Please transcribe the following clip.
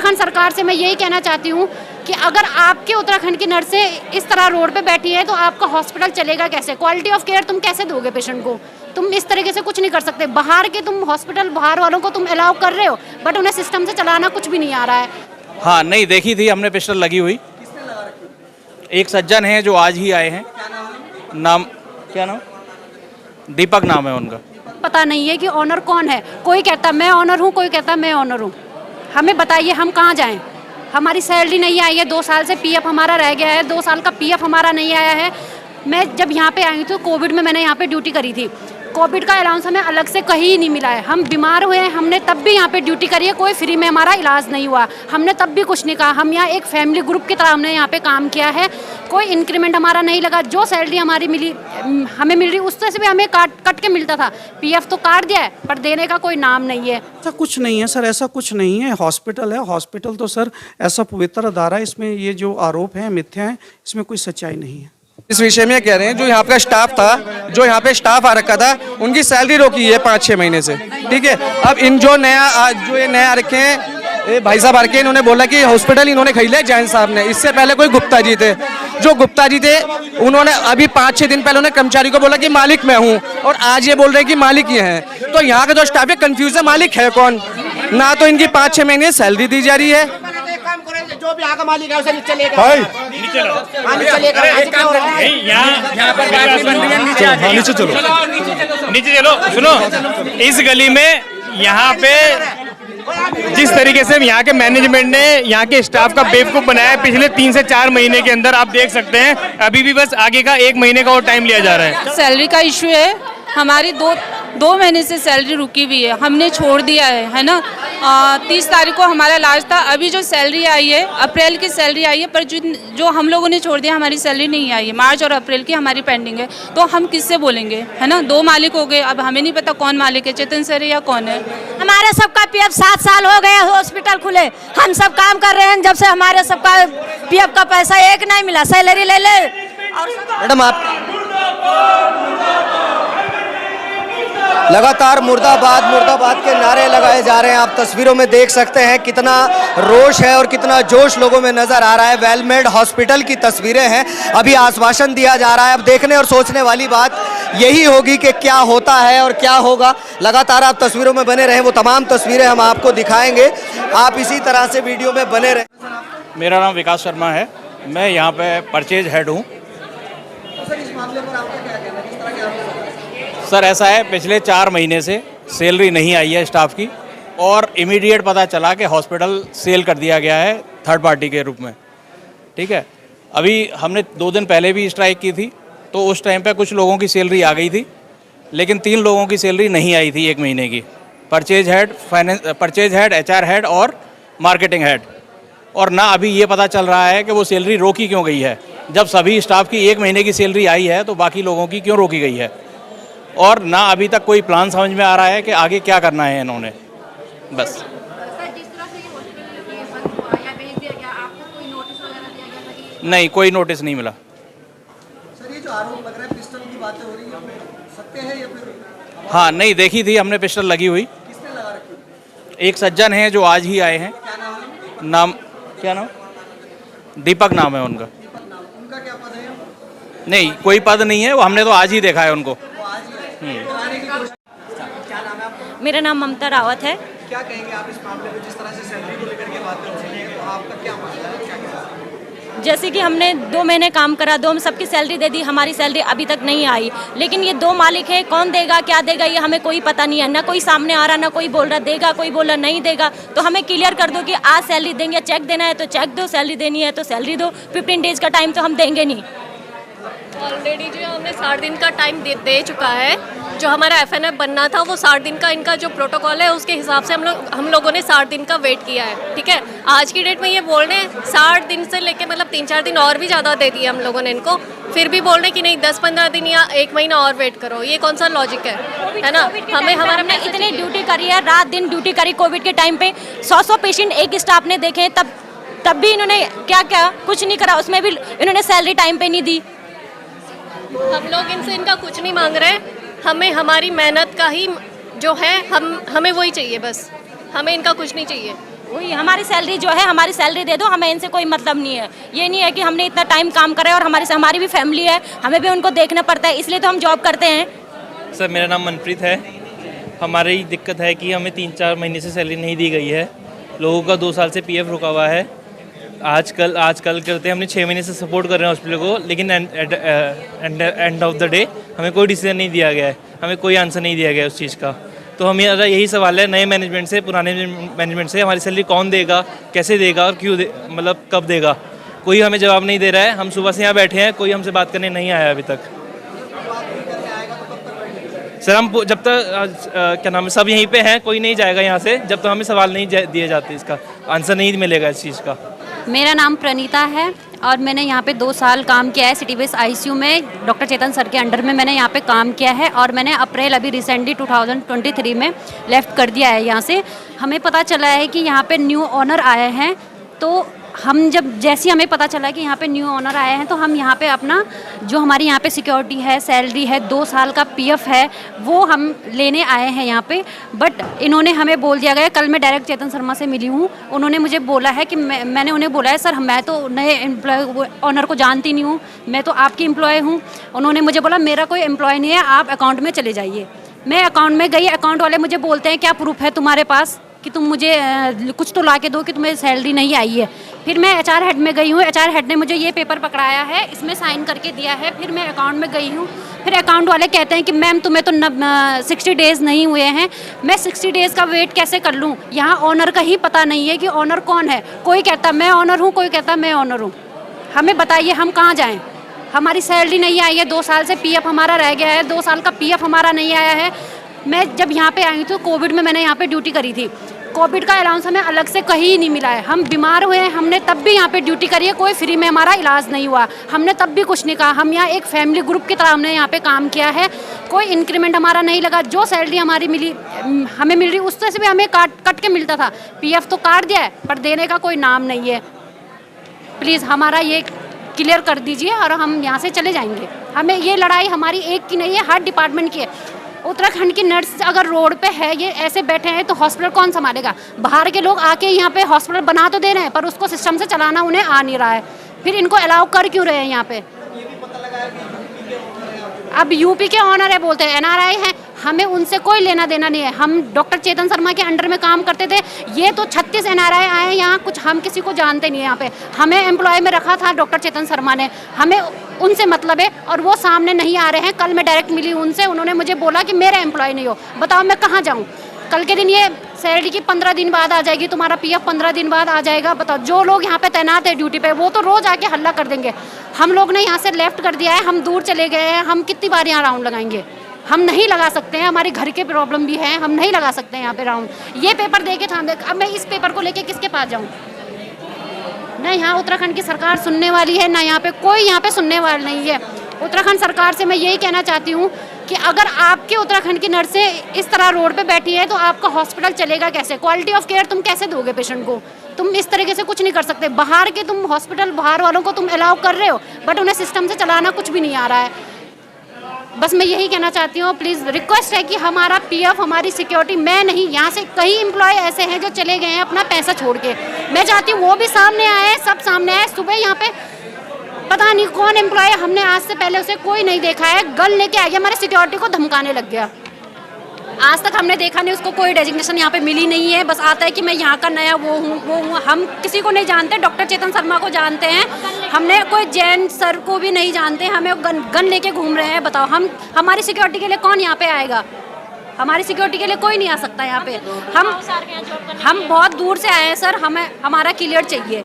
उत्तराखंड सरकार से मैं यही कहना चाहती हूँ कि अगर आपके उत्तराखंड की नर्सें इस तरह रोड पे बैठी है तो आपका हॉस्पिटल चलेगा कैसे? क्वालिटी ऑफ केयर तुम कैसे दोगे पेशेंट को? तुम इस तरीके से कुछ नहीं कर सकते। बाहर के तुम हॉस्पिटल बाहर वालों को तुम अलाउ कर रहे हो, बट उन्हें सिस्टम से चलाना कुछ भी नहीं आ रहा है। हाँ, नहीं देखी थी हमने पिस्टल लगी हुई। एक सज्जन है जो आज ही आए हैं। नाम क्या नाम? दीपक नाम है उनका। पता नहीं है कि ऑनर कौन है। कोई कहता मैं ऑनर हूँ, कोई कहता मैं ऑनर हूँ। हमें बताइए हम कहाँ जाएं? हमारी सैलरी नहीं आई है, 2 साल से पीएफ हमारा रह गया है, 2 साल का पीएफ हमारा नहीं आया है। मैं जब यहाँ पे आई थी कोविड में, मैंने यहाँ पे ड्यूटी करी थी। कोविड का अलाउंस हमें अलग से कहीं नहीं मिला है। हम बीमार हुए हैं, हमने तब भी यहाँ पे ड्यूटी करी है, कोई फ्री में हमारा इलाज नहीं हुआ। हमने तब भी कुछ नहीं कहा। हम यहाँ एक फैमिली ग्रुप की तरह हमने यहाँ पे काम किया है। कोई इंक्रीमेंट हमारा नहीं लगा। जो सैलरी हमारी मिली हमें मिल रही उससे भी हमें कट के मिलता था। पीएफ तो काट दिया है पर देने का कोई नाम नहीं है। ऐसा कुछ नहीं है सर, ऐसा कुछ नहीं है। हॉस्पिटल है, हॉस्पिटल तो सर ऐसा पवित्र अदारा है, इसमें ये जो आरोप है मिथ्या है, इसमें कोई सच्चाई नहीं है। इस विषय में कह रहे हैं जो यहाँ का स्टाफ था, जो यहाँ पे स्टाफ आ रखा था, उनकी सैलरी रोकी है 5-6 महीने से। ठीक है, अब इन जो ये नया आ रखे हैं भाई साहब आ रखे, इन्होंने बोला कि हॉस्पिटल इन्होंने खरीदा है जैन साहब ने। इससे पहले कोई गुप्ता जी थे, जो गुप्ता जी थे उन्होंने अभी 5-6 दिन पहले उन्होंने कर्मचारी को बोला कि मालिक मैं हूँ, और आज ये बोल रहे हैं कि मालिक ये हैं। तो यहाँ का जो स्टाफ है कंफ्यूज है, मालिक है कौन? ना तो इनकी 5-6 महीने सैलरी दी जा रही है। जो भी आगे मालिक है उसे नीचे लेकर नीचे चलो। सुनो, इस गली में यहाँ पे जिस तरीके से यहाँ के मैनेजमेंट ने यहाँ के स्टाफ का बेवकूफ बनाया पिछले 3 से 4 महीने के अंदर, आप देख सकते हैं अभी भी बस आगे का 1 महीने का और टाइम लिया जा रहा है। सैलरी का इशू है, हमारी 2 महीने से सैलरी रुकी हुई है, हमने छोड़ दिया है ना। 30 तारीख को हमारा लास्ट था। अभी जो सैलरी आई है अप्रैल की सैलरी आई है, पर जो हम लोगों ने छोड़ दिया हमारी सैलरी नहीं आई है। मार्च और अप्रैल की हमारी पेंडिंग है, तो हम किससे बोलेंगे, है ना। 2 मालिक हो गए, अब हमें नहीं पता कौन मालिक है, चेतन सर है या कौन है। हमारे सबका पीएफ 7 साल हो गए हॉस्पिटल खुले, हम सब काम कर रहे हैं, जब से हमारे सबका पीएफ का पैसा एक नहीं मिला। सैलरी ले ले। और मैडम आप लगातार मुर्दाबाद मुर्दाबाद के नारे लगाए जा रहे हैं। आप तस्वीरों में देख सकते हैं कितना रोष है और कितना जोश लोगों में नजर आ रहा है। वेलमेड हॉस्पिटल की तस्वीरें हैं, अभी आश्वासन दिया जा रहा है। अब देखने और सोचने वाली बात यही होगी कि क्या होता है और क्या होगा। लगातार आप तस्वीरों में बने रहें, वो तमाम तस्वीरें हम आपको दिखाएंगे। आप इसी तरह से वीडियो में बने रहें। मेरा नाम विकास शर्मा है, मैं यहाँ पे परचेज हेड हूँ। सर ऐसा है, पिछले 4 महीने से सैलरी नहीं आई है स्टाफ की, और इमीडिएट पता चला कि हॉस्पिटल सेल कर दिया गया है थर्ड पार्टी के रूप में। ठीक है, अभी हमने 2 दिन पहले भी स्ट्राइक की थी, तो उस टाइम पे कुछ लोगों की सैलरी आ गई थी, लेकिन 3 लोगों की सैलरी नहीं आई थी 1 महीने की। परचेज हेड, HR हेड और मार्केटिंग हेड। और ना अभी ये पता चल रहा है कि वो सैलरी रोकी क्यों गई है। जब सभी स्टाफ की 1 महीने की सैलरी आई है तो बाकी लोगों की क्यों रोकी गई है। और ना अभी तक कोई प्लान समझ में आ रहा है कि आगे क्या करना है इन्होंने। बस नहीं, कोई नोटिस नहीं मिला। सर ये जो आरोप लग रहा है, पिस्टल की बातें हो रही है, सत्य है या फिर? हाँ, नहीं देखी थी हमने पिस्टल लगी हुई। किसने लगा रखी? एक सज्जन है जो आज ही आए हैं। नाम क्या नाम? दीपक नाम है उनका। उनका क्या पद है? नहीं, कोई पद नहीं है, वो हमने तो आज ही देखा है उनको। मेरा नाम ममता रावत है। क्या कहेंगे आप इस मामले में, जिस तरह से सैलरी को लेकर के बातें हो रही है, तो आपका क्या मानना है, क्या कहना है? जैसे कि हमने 2 महीने काम करा, 2 में सबकी सैलरी दे दी, हमारी सैलरी अभी तक नहीं आई। लेकिन ये 2 मालिक हैं, कौन देगा क्या देगा ये हमें कोई पता नहीं है। ना कोई सामने आ रहा, ना कोई बोल रहा देगा, कोई बोल रहा नहीं देगा। तो हमें क्लियर कर दो कि आज सैलरी देंगे, चेक देना है तो चेक दो, सैलरी देनी है तो सैलरी दो। 15 डेज का टाइम तो हम देंगे नहीं। ऑलरेडी जो हमने 60 दिन का टाइम दे चुका है। जो हमारा FNF बनना था वो 60 दिन का इनका जो प्रोटोकॉल है उसके हिसाब से हम लोगों ने 60 दिन का वेट किया है। ठीक है, आज की डेट में ये बोल रहे हैं 60 दिन से लेके मतलब 3-4 दिन और भी ज़्यादा दे दिए हम लोगों ने इनको, फिर भी बोल रहे हैं कि नहीं 10-15 दिन या 1 महीना और वेट करो। ये कौन सा लॉजिक है ना। हमने इतनी ड्यूटी करी है, रात दिन ड्यूटी करी। कोविड के टाइम पे 100 पेशेंट एक स्टाफ ने देखे, तब भी इन्होंने क्या कुछ नहीं करा, उसमें भी इन्होंने सैलरी टाइम पे नहीं दी। हम लोग इनसे इनका कुछ नहीं मांग रहे, हमें हमारी मेहनत का ही जो है हमें वही चाहिए, बस हमें इनका कुछ नहीं चाहिए। वही हमारी सैलरी जो है, हमारी सैलरी दे दो, हमें इनसे कोई मतलब नहीं है। ये नहीं है कि हमने इतना टाइम काम करा है और हमारी भी फैमिली है, हमें भी उनको देखना पड़ता है, इसलिए तो हम जॉब करते हैं। सर मेरा नाम मनप्रीत है। हमारी दिक्कत है कि हमें 3-4 महीने से सैलरी नहीं दी गई है। लोगों का 2 साल से पीएफ रुका हुआ है। आजकल करते हमने 6 महीने से सपोर्ट कर रहे हैं हॉस्पिटल को, लेकिन एंड ऑफ द डे हमें कोई डिसीजन नहीं दिया गया है, हमें कोई आंसर नहीं दिया गया है उस चीज़ का। तो हमें यही सवाल है नए मैनेजमेंट से, पुराने मैनेजमेंट से, हमारी सैलरी कौन देगा, कैसे देगा और क्यों मतलब कब देगा, कोई हमें जवाब नहीं दे रहा है। हम सुबह से यहाँ बैठे हैं, कोई हमसे बात करने नहीं आया अभी तक। सर हम जब तक क्या नाम है, सब यहीं पे हैं, कोई नहीं जाएगा यहाँ से जब तक हमें सवाल नहीं दिए जाते, इसका आंसर नहीं मिलेगा इस चीज़ का। मेरा नाम प्रणीता है और मैंने यहाँ पे 2 साल काम किया है सिटी बेस आईसीयू में, डॉक्टर चेतन सर के अंडर में मैंने यहाँ पे काम किया है और मैंने अप्रैल अभी रिसेंटली 2023 में लेफ़्ट कर दिया है यहाँ से। हमें पता चला है कि यहाँ पे न्यू ओनर आए हैं, तो हम जैसे हमें पता चला कि यहाँ पे न्यू ओनर आए हैं तो हम यहाँ पे अपना जो हमारी यहाँ पे सिक्योरिटी है, सैलरी है, 2 साल का पीएफ है, वो हम लेने आए हैं यहाँ पे। बट इन्होंने हमें बोल दिया गया, कल मैं डायरेक्ट चेतन शर्मा से मिली हूँ, उन्होंने मुझे बोला है कि मैंने उन्हें बोला है सर मैं तो नए एम्प्लॉय ओनर को जानती नहीं हूँ, मैं तो आपकी एम्प्लॉय हूँ। उन्होंने मुझे बोला मेरा कोई एम्प्लॉय नहीं है, आप अकाउंट में चले जाइए। मैं अकाउंट में गई, अकाउंट वाले मुझे बोलते हैं क्या प्रूफ है तुम्हारे पास कि तुम मुझे कुछ तो ला के दो कि तुम्हें सैलरी नहीं आई है। फिर मैं एचआर हेड में गई हूँ, एचआर हेड ने मुझे ये पेपर पकड़ाया है, इसमें साइन करके दिया है। फिर मैं अकाउंट में गई हूँ, फिर अकाउंट वाले कहते हैं कि मैम तुम्हें तो 60 डेज़ नहीं हुए हैं। मैं 60 डेज़ का वेट कैसे कर लूँ? यहाँ ओनर का ही पता नहीं है कि ओनर कौन है। कोई कहता मैं ओनर हूँ, कोई कहता मैं ओनर हूँ। हमें बताइए हम कहाँ जाएँ? हमारी सैलरी नहीं आई है, 2 साल से पीएफ हमारा रह गया है, 2 साल का पीएफ हमारा नहीं आया है। मैं जब यहाँ पे आई थी कोविड में, मैंने यहाँ पे ड्यूटी करी थी, कोविड का अलाउंस हमें अलग से कहीं नहीं मिला है। हम बीमार हुए हैं, हमने तब भी यहाँ पे ड्यूटी करी है, कोई फ्री में हमारा इलाज नहीं हुआ, हमने तब भी कुछ नहीं कहा। हम यहाँ एक फैमिली ग्रुप की तरह हमने यहाँ पे काम किया है, कोई इंक्रीमेंट हमारा नहीं लगा। जो सैलरी हमारी हमें मिल रही उससे भी हमें कट के मिलता था। पीएफ तो काट दिया है पर देने का कोई नाम नहीं है। प्लीज़ हमारा ये क्लियर कर दीजिए और हम यहाँ से चले जाएंगे। हमें ये लड़ाई हमारी एक की नहीं है, हर डिपार्टमेंट की है। उत्तराखंड की नर्स अगर रोड पे है, ये ऐसे बैठे हैं तो हॉस्पिटल कौन संभालेगा? बाहर के लोग आके यहाँ पे हॉस्पिटल बना तो दे रहे हैं पर उसको सिस्टम से चलाना उन्हें आ नहीं रहा है। फिर इनको अलाउ कर क्यों रहे हैं यहाँ पे? अब यूपी के ऑनर है, बोलते हैं एनआरआई हैं, हमें उनसे कोई लेना देना नहीं है। हम डॉक्टर चेतन शर्मा के अंडर में काम करते थे, ये तो 36 एनआरआई आए हैं यहाँ, कुछ हम किसी को जानते नहीं है। यहाँ पे हमें एम्प्लॉय में रखा था डॉक्टर चेतन शर्मा ने, हमें उनसे मतलब है और वो सामने नहीं आ रहे हैं। कल मैं डायरेक्ट मिली उनसे, उन्होंने मुझे बोला कि मेरा एम्प्लॉय नहीं हो। बताओ मैं कहाँ जाऊँ? कल के दिन ये सैलरी की 15 दिन बाद आ जाएगी, तुम्हारा पीएफ 15 दिन बाद आ जाएगा। बताओ जो लोग यहाँ पे तैनात है ड्यूटी पे, वो तो रोज आके हल्ला कर देंगे। हम लोग ने यहाँ से लेफ्ट कर दिया है, हम दूर चले गए हैं, हम कितनी बार यहाँ राउंड लगाएंगे? हम नहीं लगा सकते हैं, हमारे घर के प्रॉब्लम भी है, हम नहीं लगा सकते हैं यहाँ पे राउंड। ये पेपर दे के थाम दे, अब मैं इस पेपर को लेके किसके पास जाऊँ? ना यहाँ उत्तराखंड की सरकार सुनने वाली है, ना यहाँ पे कोई यहाँ पे सुनने वाला नहीं है। उत्तराखंड सरकार से मैं यही कहना चाहती हूँ कि अगर आपके उत्तराखंड की नर्सें इस तरह रोड पे बैठी है तो आपका हॉस्पिटल चलेगा कैसे? क्वालिटी ऑफ केयर तुम कैसे दोगे पेशेंट को? तुम इस तरीके से कुछ नहीं कर सकते। बाहर के तुम हॉस्पिटल, बाहर वालों को तुम अलाउ कर रहे हो बट उन्हें सिस्टम से चलाना कुछ भी नहीं आ रहा है। बस मैं यही कहना चाहती हूँ, प्लीज़ रिक्वेस्ट है कि हमारा पीएफ, हमारी सिक्योरिटी, मैं नहीं, यहाँ से कई एम्प्लॉय ऐसे हैं जो चले गए हैं अपना पैसा छोड़ के। मैं चाहती हूँ वो भी सामने आए, सब सामने आए। सुबह यहाँ पे पता नहीं कौन एम्प्लॉय, हमने आज से पहले उसे कोई नहीं देखा है, गन लेके आ गया, हमारे सिक्योरिटी को धमकाने लग गया। आज तक हमने देखा नहीं, उसको कोई डेजिग्नेशन यहाँ पे मिली नहीं है। बस आता है कि मैं यहाँ का नया वो हूँ। हम किसी को नहीं जानते, डॉक्टर चेतन शर्मा को जानते हैं, हमने कोई जैन सर को भी नहीं जानते। हमें गन लेके घूम रहे हैं। बताओ हमारी सिक्योरिटी के लिए कौन यहाँ पे आएगा? हमारी सिक्योरिटी के लिए कोई नहीं आ सकता यहाँ पे। हम बहुत दूर से आए हैं सर, हमें हमारा क्लियर चाहिए।